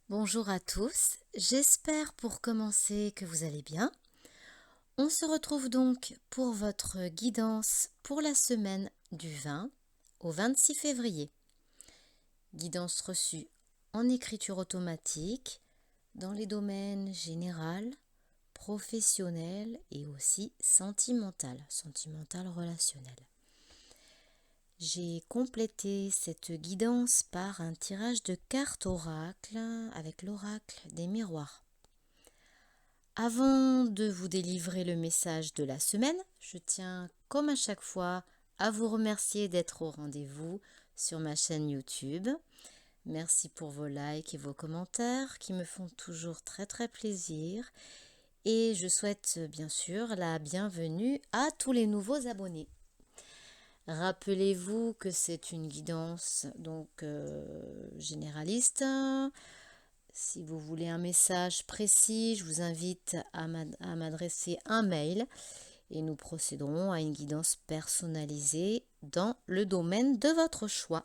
Bonjour à tous, j'espère pour commencer que vous allez bien. On se retrouve donc pour votre guidance pour la semaine du 20 au 26 février. Guidance reçue en écriture automatique dans les domaines général, professionnel et aussi sentimental relationnel. J'ai complété cette guidance par un tirage de cartes oracle avec l'oracle des miroirs. Avant de vous délivrer le message de la semaine, je tiens, comme à chaque fois, à vous remercier d'être au rendez-vous sur ma chaîne YouTube. Merci pour vos likes et vos commentaires qui me font toujours très très plaisir. Et je souhaite bien sûr la bienvenue à tous les nouveaux abonnés. Rappelez-vous que c'est une guidance généraliste. Si vous voulez un message précis, je vous invite à m'adresser un mail et nous procéderons à une guidance personnalisée dans le domaine de votre choix.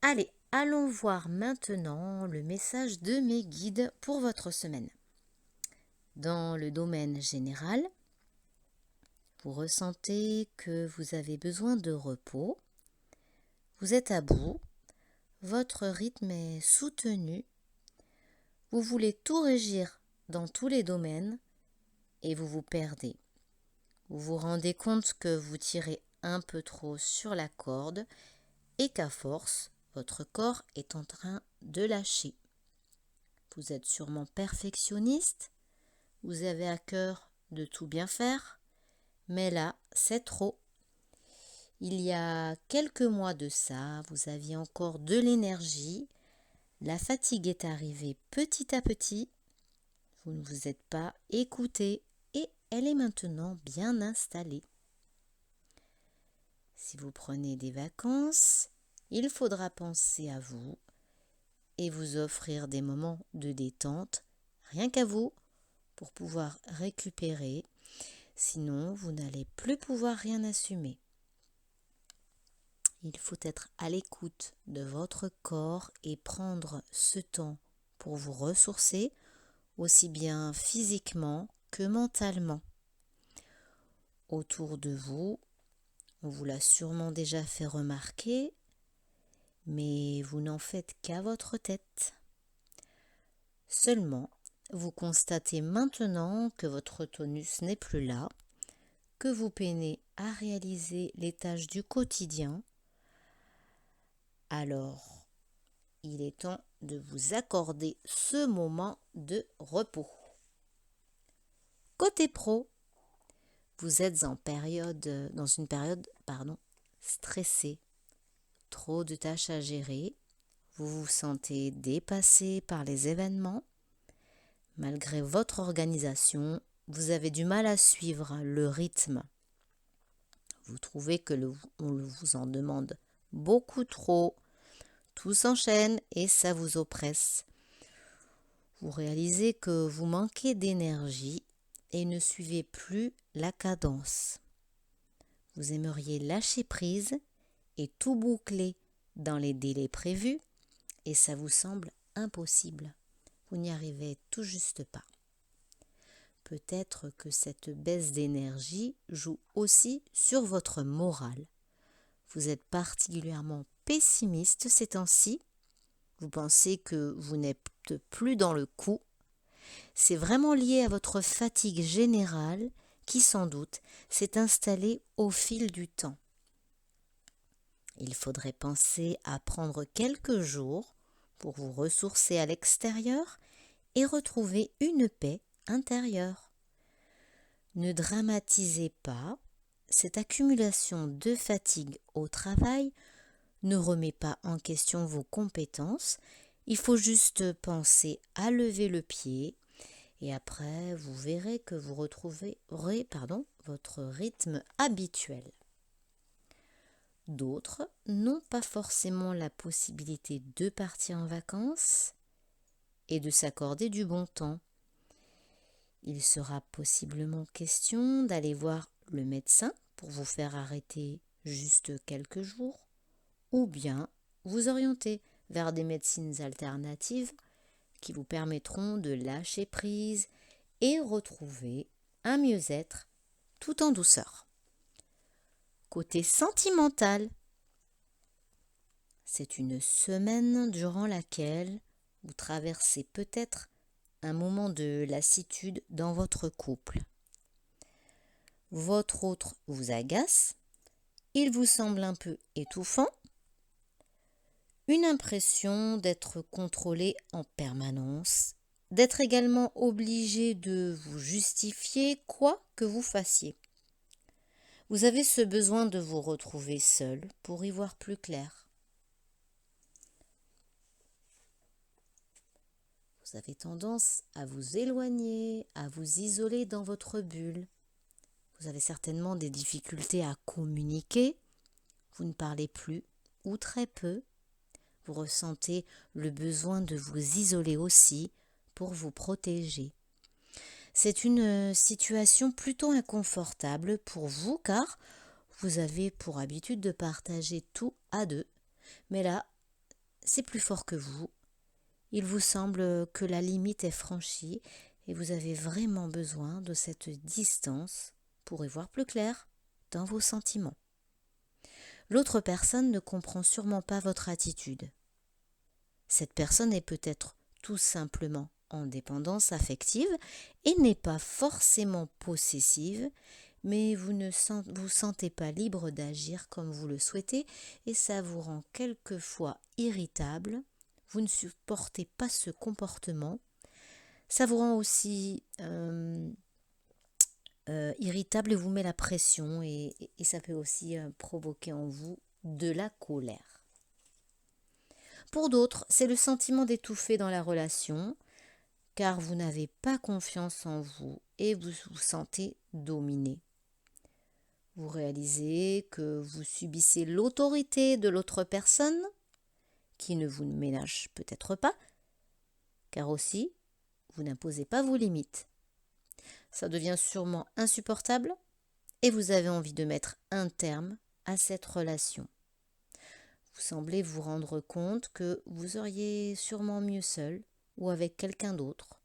Allez, allons voir maintenant le message de mes guides pour votre semaine. Dans le domaine général, vous ressentez que vous avez besoin de repos, vous êtes à bout, votre rythme est soutenu, vous voulez tout régir dans tous les domaines et vous vous perdez. Vous vous rendez compte que vous tirez un peu trop sur la corde et qu'à force, votre corps est en train de lâcher. Vous êtes sûrement perfectionniste, vous avez à cœur de tout bien faire, mais là, c'est trop. Il y a quelques mois de ça, vous aviez encore de l'énergie, la fatigue est arrivée petit à petit, vous ne vous êtes pas écouté et elle est maintenant bien installée. Si vous prenez des vacances, il faudra penser à vous et vous offrir des moments de détente, rien qu'à vous, pour pouvoir récupérer. Sinon, vous n'allez plus pouvoir rien assumer. Il faut être à l'écoute de votre corps et prendre ce temps pour vous ressourcer, aussi bien physiquement que mentalement. Autour de vous, on vous l'a sûrement déjà fait remarquer, mais vous n'en faites qu'à votre tête. Seulement, vous constatez maintenant que votre tonus n'est plus là, que vous peinez à réaliser les tâches du quotidien. Alors, il est temps de vous accorder ce moment de repos. Côté pro, vous êtes dans une période stressée. Trop de tâches à gérer. Vous vous sentez dépassé par les événements. Malgré votre organisation, vous avez du mal à suivre le rythme. Vous trouvez que on vous en demande beaucoup trop. Tout s'enchaîne et ça vous oppresse. Vous réalisez que vous manquez d'énergie et ne suivez plus la cadence. Vous aimeriez lâcher prise et tout boucler dans les délais prévus et ça vous semble impossible. Vous n'y arrivez tout juste pas. Peut-être que cette baisse d'énergie joue aussi sur votre morale. Vous êtes particulièrement pessimiste ces temps-ci. Vous pensez que vous n'êtes plus dans le coup. C'est vraiment lié à votre fatigue générale qui, sans doute, s'est installée au fil du temps. Il faudrait penser à prendre quelques jours pour vous ressourcer à l'extérieur et retrouver une paix intérieure. Ne dramatisez pas, cette accumulation de fatigue au travail ne remet pas en question vos compétences, il faut juste penser à lever le pied et après vous verrez que vous retrouverez votre rythme habituel. D'autres n'ont pas forcément la possibilité de partir en vacances et de s'accorder du bon temps. Il sera possiblement question d'aller voir le médecin pour vous faire arrêter juste quelques jours ou bien vous orienter vers des médecines alternatives qui vous permettront de lâcher prise et retrouver un mieux-être tout en douceur. Côté sentimental, c'est une semaine durant laquelle vous traversez peut-être un moment de lassitude dans votre couple. Votre autre vous agace, il vous semble un peu étouffant, une impression d'être contrôlé en permanence, d'être également obligé de vous justifier quoi que vous fassiez. Vous avez ce besoin de vous retrouver seul pour y voir plus clair. Vous avez tendance à vous éloigner, à vous isoler dans votre bulle. Vous avez certainement des difficultés à communiquer. Vous ne parlez plus ou très peu. Vous ressentez le besoin de vous isoler aussi pour vous protéger. C'est une situation plutôt inconfortable pour vous car vous avez pour habitude de partager tout à deux. Mais là, c'est plus fort que vous. Il vous semble que la limite est franchie et vous avez vraiment besoin de cette distance pour y voir plus clair dans vos sentiments. L'autre personne ne comprend sûrement pas votre attitude. Cette personne est peut-être tout simplement en dépendance affective et n'est pas forcément possessive, mais vous ne vous sentez pas libre d'agir comme vous le souhaitez et ça vous rend quelquefois irritable. Vous ne supportez pas ce comportement. Ça vous rend aussi irritable et vous met la pression et ça peut aussi provoquer en vous de la colère. Pour d'autres, c'est le sentiment d'étouffer dans la relation car vous n'avez pas confiance en vous et vous vous sentez dominé. Vous réalisez que vous subissez l'autorité de l'autre personne qui ne vous ménage peut-être pas, car aussi, vous n'imposez pas vos limites. Ça devient sûrement insupportable et vous avez envie de mettre un terme à cette relation. Vous semblez vous rendre compte que vous auriez sûrement mieux seul ou avec quelqu'un d'autre.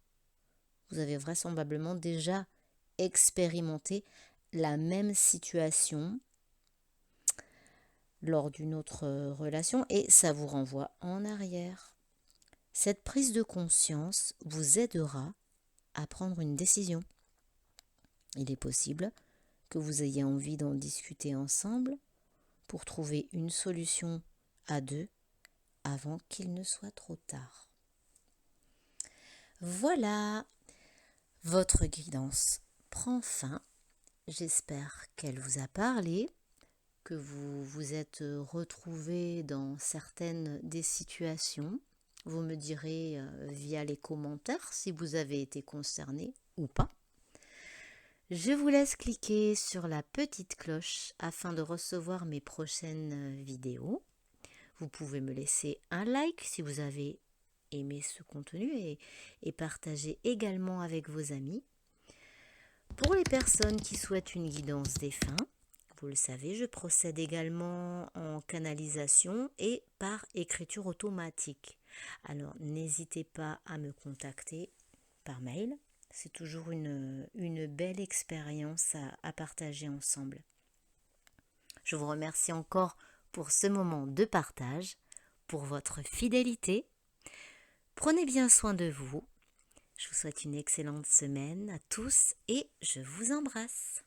Vous avez vraisemblablement déjà expérimenté la même situation lors d'une autre relation et ça vous renvoie en arrière. Cette prise de conscience vous aidera à prendre une décision. Il est possible que vous ayez envie d'en discuter ensemble pour trouver une solution à deux avant qu'il ne soit trop tard. Voilà, votre guidance prend fin. J'espère qu'elle vous a parlé, que vous vous êtes retrouvés dans certaines des situations. Vous me direz via les commentaires si vous avez été concerné ou pas. Je vous laisse cliquer sur la petite cloche afin de recevoir mes prochaines vidéos. Vous pouvez me laisser un like si vous avez aimé ce contenu et partager également avec vos amis. Pour les personnes qui souhaitent une guidance défunt, vous le savez, je procède également en canalisation et par écriture automatique. Alors, n'hésitez pas à me contacter par mail. C'est toujours une belle expérience à partager ensemble. Je vous remercie encore pour ce moment de partage, pour votre fidélité. Prenez bien soin de vous. Je vous souhaite une excellente semaine à tous et je vous embrasse.